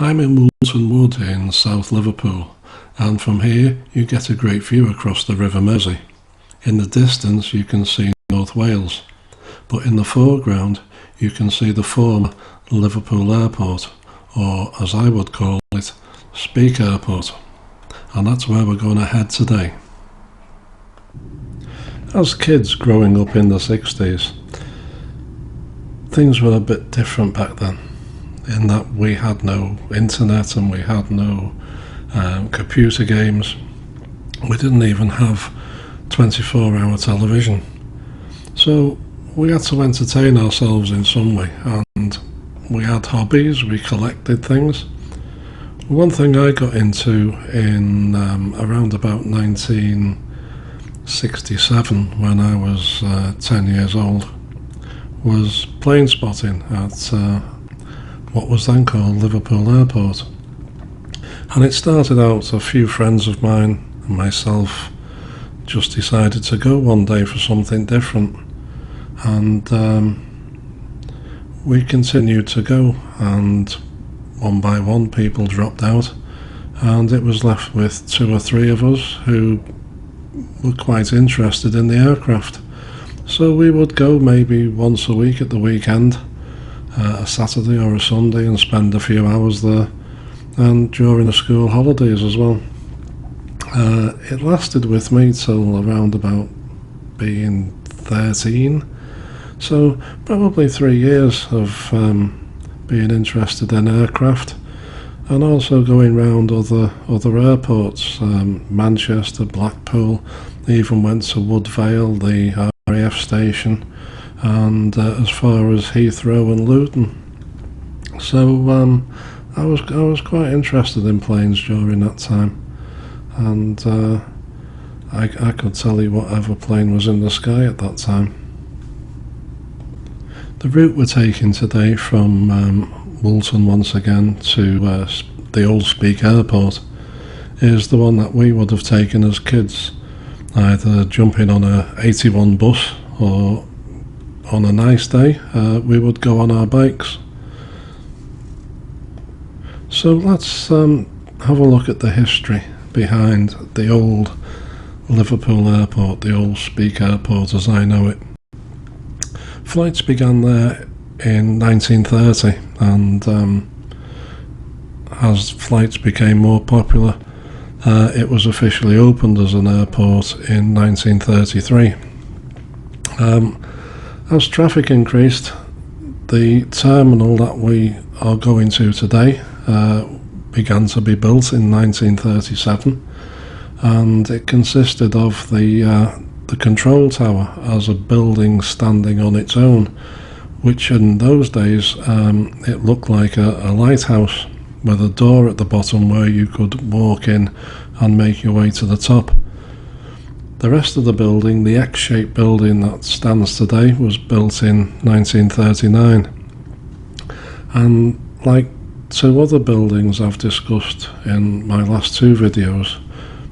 I'm in Woolton Wood in South Liverpool, and from here you get a great view across the River Mersey. In the distance you can see North Wales, but in the foreground you can see the former Liverpool Airport, or as I would call it, Speke Airport, and that's where we're going to head today. As kids growing up in the 60s, things were a bit different back then, in that we had no internet and we had no computer games. We didn't even have 24-hour television. So we had to entertain ourselves in some way, and we had hobbies, we collected things. One thing I got into in around about 1967, when I was 10 years old, was plane spotting at what was then called Liverpool Airport. And it started out, a few friends of mine and myself just decided to go one day for something different, and we continued to go, and one by one people dropped out, and it was left with 2 or 3 of us who were quite interested in the aircraft. So we would go maybe once a week at the weekend, a Saturday or a Sunday, and spend a few hours there, and during the school holidays as well. It lasted with me till around about being 13, so probably 3 years of being interested in aircraft, and also going round other airports, Manchester, Blackpool, even went to Woodvale, the RAF station, and as far as Heathrow and Luton. So I was quite interested in planes during that time, and I could tell you whatever plane was in the sky at that time. The route we're taking today from Woolton once again to the old Speke Airport is the one that we would have taken as kids, either jumping on a 81 bus, or on a nice day we would go on our bikes. So let's have a look at the history behind the old Liverpool Airport, the old Speke Airport as I know it. Flights began there in 1930, and as flights became more popular, it was officially opened as an airport in 1933. As traffic increased, the terminal that we are going to today began to be built in 1937, and it consisted of the control tower as a building standing on its own, which in those days it looked like a lighthouse with a door at the bottom where you could walk in and make your way to the top. The rest of the building, the X-shaped building that stands today, was built in 1939, and like 2 other buildings I've discussed in my last 2 videos,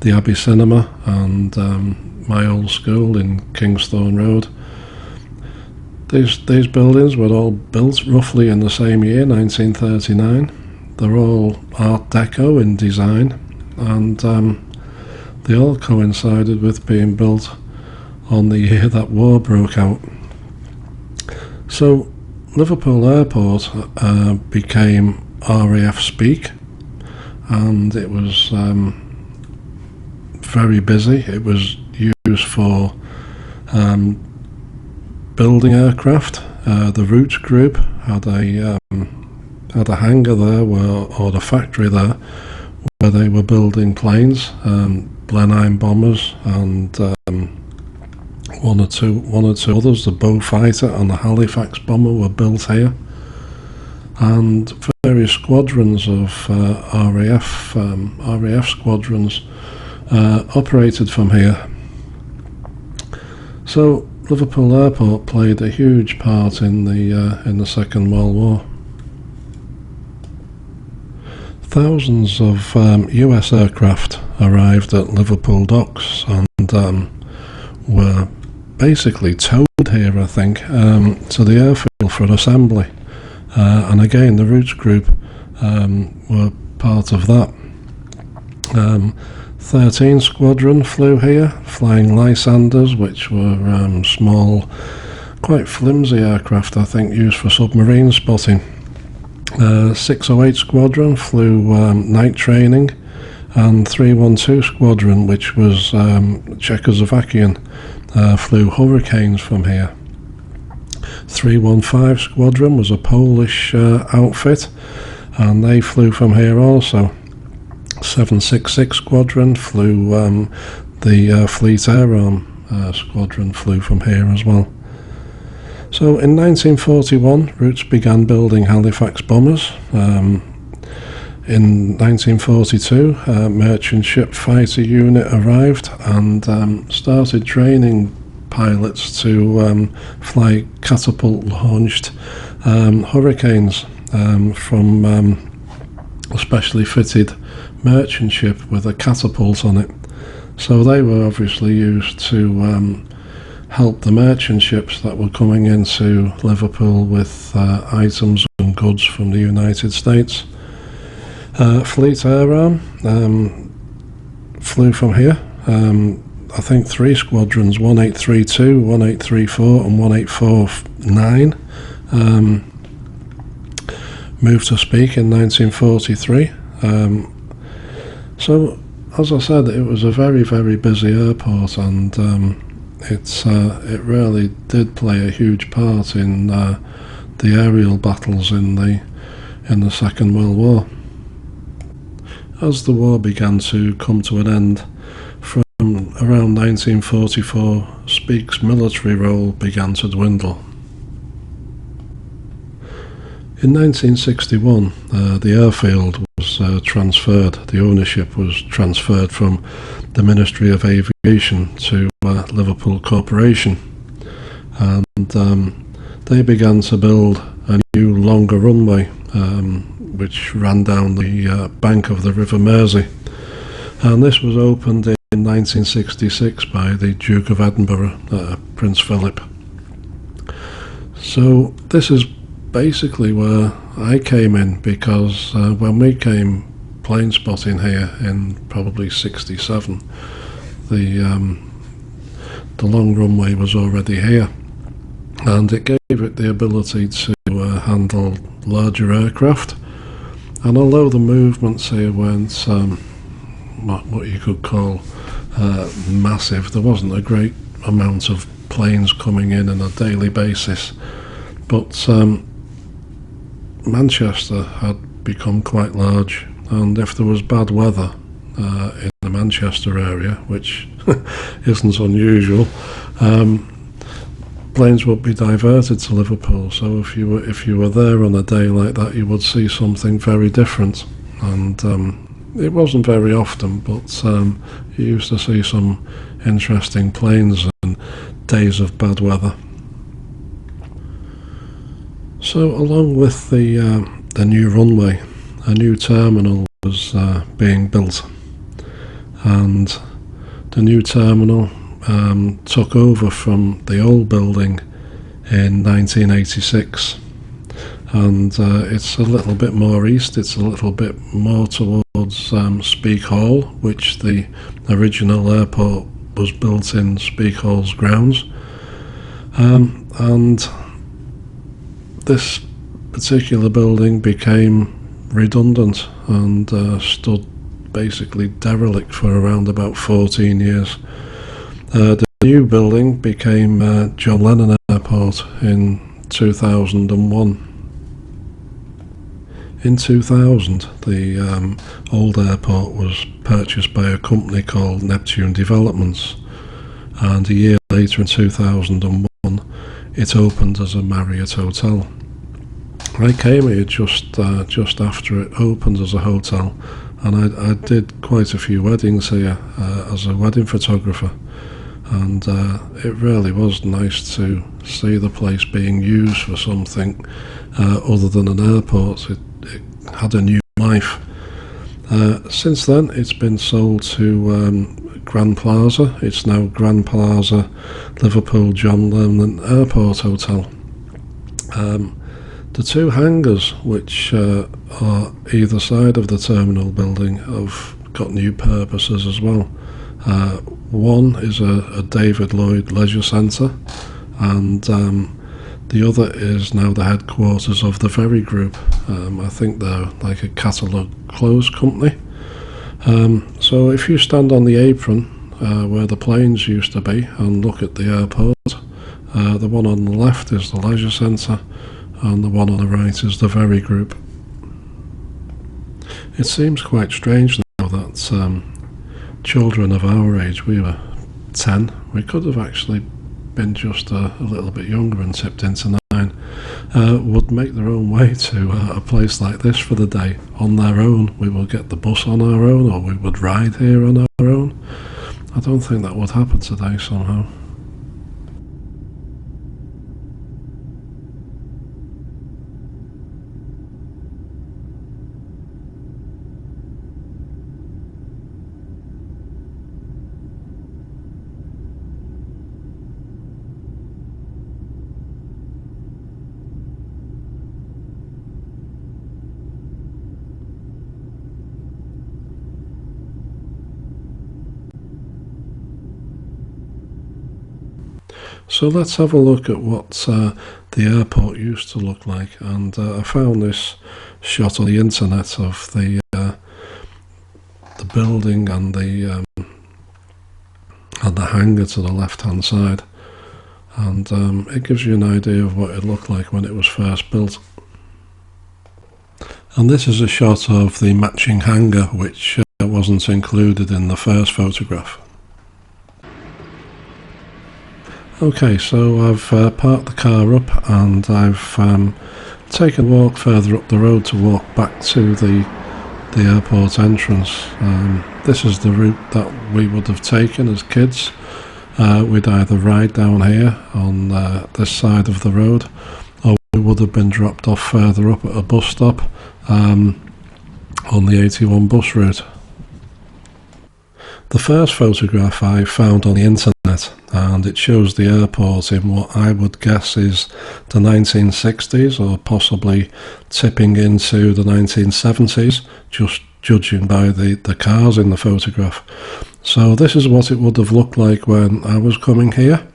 the Abbey Cinema and my old school in Kingsthorne Road, these buildings were all built roughly in the same year, 1939. They're all Art Deco in design, and they all coincided with being built on the year that war broke out. So Liverpool Airport became RAF Speke, and it was very busy. It was used for building aircraft. The Root Group had a hangar there, or the factory there, where they were building planes, Blenheim bombers, and one or two others. The Beaufighter and the Halifax bomber were built here, and various squadrons of RAF squadrons operated from here. So Liverpool Airport played a huge part in the Second World War. Thousands of US aircraft arrived at Liverpool docks and were basically towed here, I think, to the airfield for assembly. And again, the Root Group were part of that. 13 Squadron flew here, flying Lysanders, which were small, quite flimsy aircraft, I think, used for submarine spotting. 608 Squadron flew night training, and 312 Squadron, which was Czechoslovakian, flew Hurricanes from here. 315 Squadron was a Polish outfit, and they flew from here also. 766 Squadron flew the Fleet Air Arm Squadron flew from here as well. So in 1941, Roots began building Halifax bombers. In 1942, a merchant ship fighter unit arrived and started training pilots to fly catapult-launched Hurricanes from a specially fitted merchant ship with a catapult on it. So they were obviously used to help the merchant ships that were coming into Liverpool with items and goods from the United States. Fleet Air Arm flew from here. I think 3 squadrons, 1832, 1834 and 1849, moved to Speke in 1943. So, as I said, it was a very, very busy airport, and it really did play a huge part in the aerial battles in the Second World War. As the war began to come to an end, from around 1944, Speke's military role began to dwindle. In 1961, the airfield was transferred. The ownership was transferred from the Ministry of Aviation to Liverpool Corporation, and they began to build a new, longer runway, which ran down the bank of the River Mersey. And this was opened in 1966 by the Duke of Edinburgh, Prince Philip. So this is basically where I came in, because when we came plane spotting here in probably 67, the long runway was already here, and it gave it the ability to handle larger aircraft. And although the movements here weren't what you could call massive, there wasn't a great amount of planes coming in on a daily basis, but Manchester had become quite large, and if there was bad weather in the Manchester area, which isn't unusual, planes would be diverted to Liverpool. So if you were there on a day like that, you would see something very different. And it wasn't very often, but you used to see some interesting planes and days of bad weather. So along with the new runway, a new terminal was being built, and the new terminal took over from the old building in 1986, and it's a little bit more east. It's a little bit more towards Speke Hall, which the original airport was built in Speke Hall's grounds, and this particular building became redundant and stood basically derelict for around about 14 years. The new building became John Lennon Airport in 2001. In 2000, the old airport was purchased by a company called Neptune Developments, and a year later in 2001 it opened as a Marriott hotel. I came here just after it opened as a hotel, and I did quite a few weddings here as a wedding photographer, and it really was nice to see the place being used for something other than an airport. It had a new life. Since then, it's been sold to Crowne Plaza. It's now Crowne Plaza Liverpool John Lennon Airport Hotel. The two hangars, which are either side of the terminal building, have got new purposes as well. One is a David Lloyd Leisure Centre, and the other is now the headquarters of the Ferry Group. I think they're like a catalogue clothes company. So if you stand on the apron where the planes used to be and look at the airport, the one on the left is the Leisure Centre, and the one on the right is the Ferry Group. It seems quite strange now that children of our age, we were 10, we could have actually been just a little bit younger and tipped into 9, would make their own way to a place like this for the day on their own. We would get the bus on our own, or we would ride here on our own. I don't think that would happen today somehow. So let's have a look at what the airport used to look like, and I found this shot on the internet of the building and the hangar to the left hand side, and it gives you an idea of what it looked like when it was first built. And this is a shot of the matching hangar, which wasn't included in the first photograph. Okay, so I've parked the car up, and I've taken a walk further up the road to walk back to the airport entrance. This is the route that we would have taken as kids. We'd either ride down here on this side of the road, or we would have been dropped off further up at a bus stop on the 81 bus route. The first photograph I found on the internet, and it shows the airport in what I would guess is the 1960s, or possibly tipping into the 1970s, just judging by the cars in the photograph. So this is what it would have looked like when I was coming here.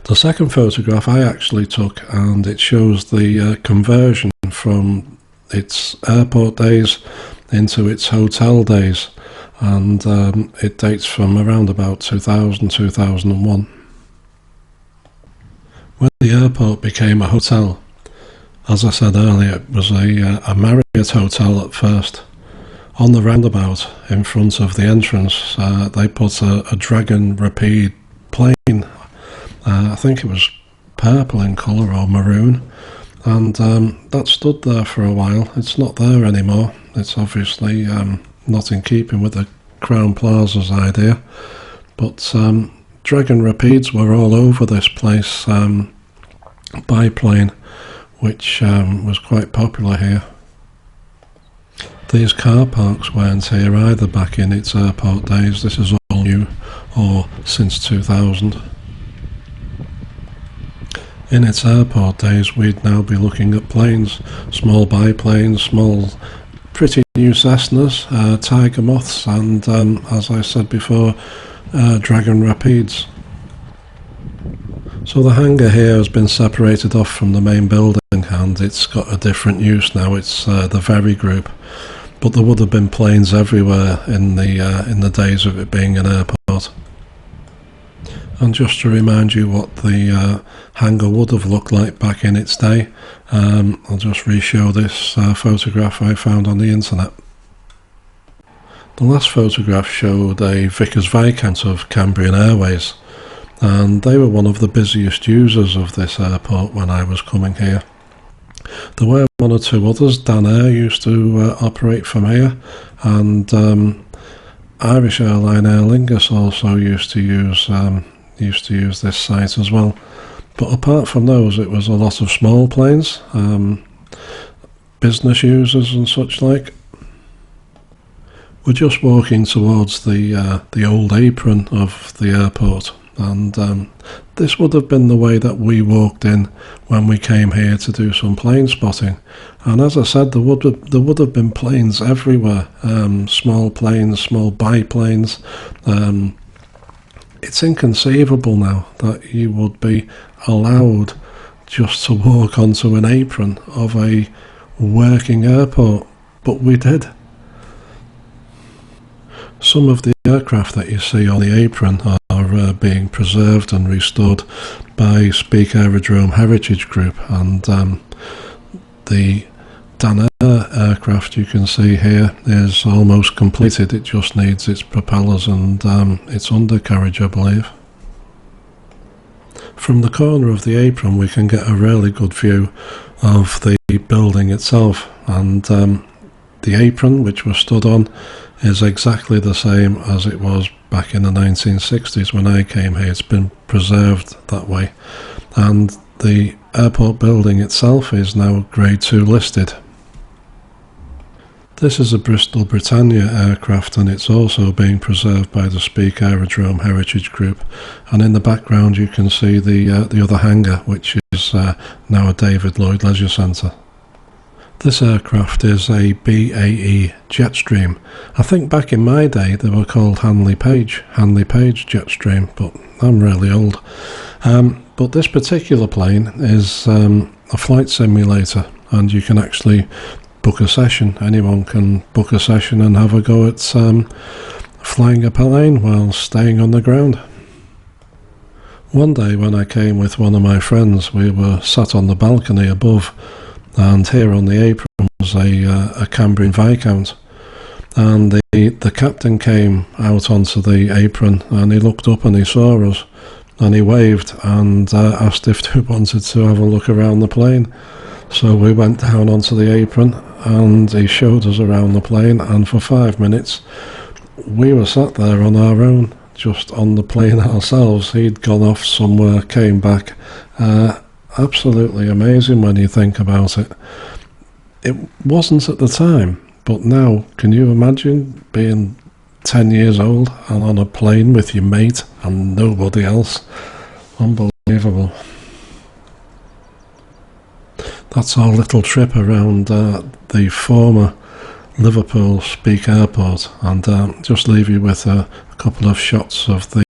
The second photograph I actually took, and it shows the conversion from its airport days into its hotel days, and it dates from around about 2000-2001. When the airport became a hotel, as I said earlier, it was a Marriott hotel at first. On the roundabout in front of the entrance, they put a Dragon Rapide plane. I think it was purple in colour or maroon, and that stood there for a while. It's not there anymore. It's obviously not in keeping with the Crowne Plaza's idea, but Dragon Rapides were all over this place, biplane, which was quite popular here. These car parks weren't here either back in its airport days. This is all new, or since 2000. In its airport days, we'd now be looking at planes, small biplanes, small pretty new Cessnas, Tiger Moths, and as I said before, Dragon Rapides. So the hangar here has been separated off from the main building, and it's got a different use now. It's the Ferry Group, but there would have been planes everywhere in the days of it being an airport. And just to remind you what the hangar would have looked like back in its day, I'll just re-show this photograph I found on the internet. The last photograph showed a Vickers Viscount of Cambrian Airways, and they were one of the busiest users of this airport when I was coming here. There were one or two others. Dan Air used to operate from here, and Irish airline Aer Lingus also used to use this site as well. But apart from those, it was a lot of small planes, business users and such like. We're just walking towards the old apron of the airport, and this would have been the way that we walked in when we came here to do some plane spotting. And as I said, there would have been planes everywhere, small planes, small biplanes. It's inconceivable now that you would be allowed just to walk onto an apron of a working airport, but we did. Some of the aircraft that you see on the apron are being preserved and restored by Speke Aerodrome Heritage Group, and the Danair aircraft you can see here is almost completed. It just needs its propellers and its undercarriage, I believe. From the corner of the apron we can get a really good view of the building itself, and the apron which we're stood on is exactly the same as it was back in the 1960s when I came here. It's been preserved that way, and the airport building itself is now Grade 2 listed. This is a Bristol Britannia aircraft, and it's also being preserved by the Speke Aerodrome Heritage Group, and in the background you can see the other hangar, which is now a David Lloyd Leisure Centre. This aircraft is a BAE Jetstream. I think back in my day they were called Hanley Page Jetstream, but I'm really old. But this particular plane is a flight simulator, and you can actually book a session. Anyone can book a session and have a go at flying a plane while staying on the ground. One day when I came with one of my friends, we were sat on the balcony above, and here on the apron was a Cambrian Viscount, and the captain came out onto the apron, and he looked up and he saw us, and he waved and asked if we wanted to have a look around the plane. So we went down onto the apron and he showed us around the plane, and for 5 minutes we were sat there on our own, just on the plane ourselves. He'd gone off somewhere, came back. Absolutely amazing when you think about it. It wasn't at the time, but now, can you imagine being 10 years old and on a plane with your mate and nobody else? Unbelievable. That's our little trip around the former Liverpool Speke Airport, and just leave you with a couple of shots of the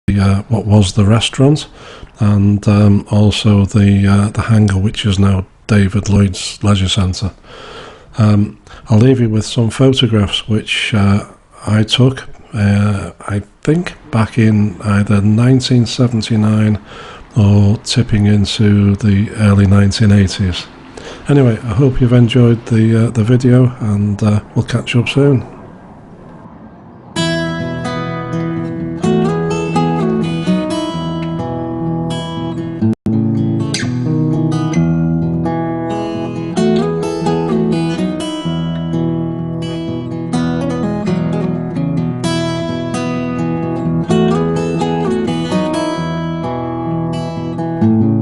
what was the restaurant, and also the hangar, which is now David Lloyd's Leisure Centre. I'll leave you with some photographs which I took, I think back in either 1979 or tipping into the early 1980s. Anyway, I hope you've enjoyed the video, and we'll catch up soon. you.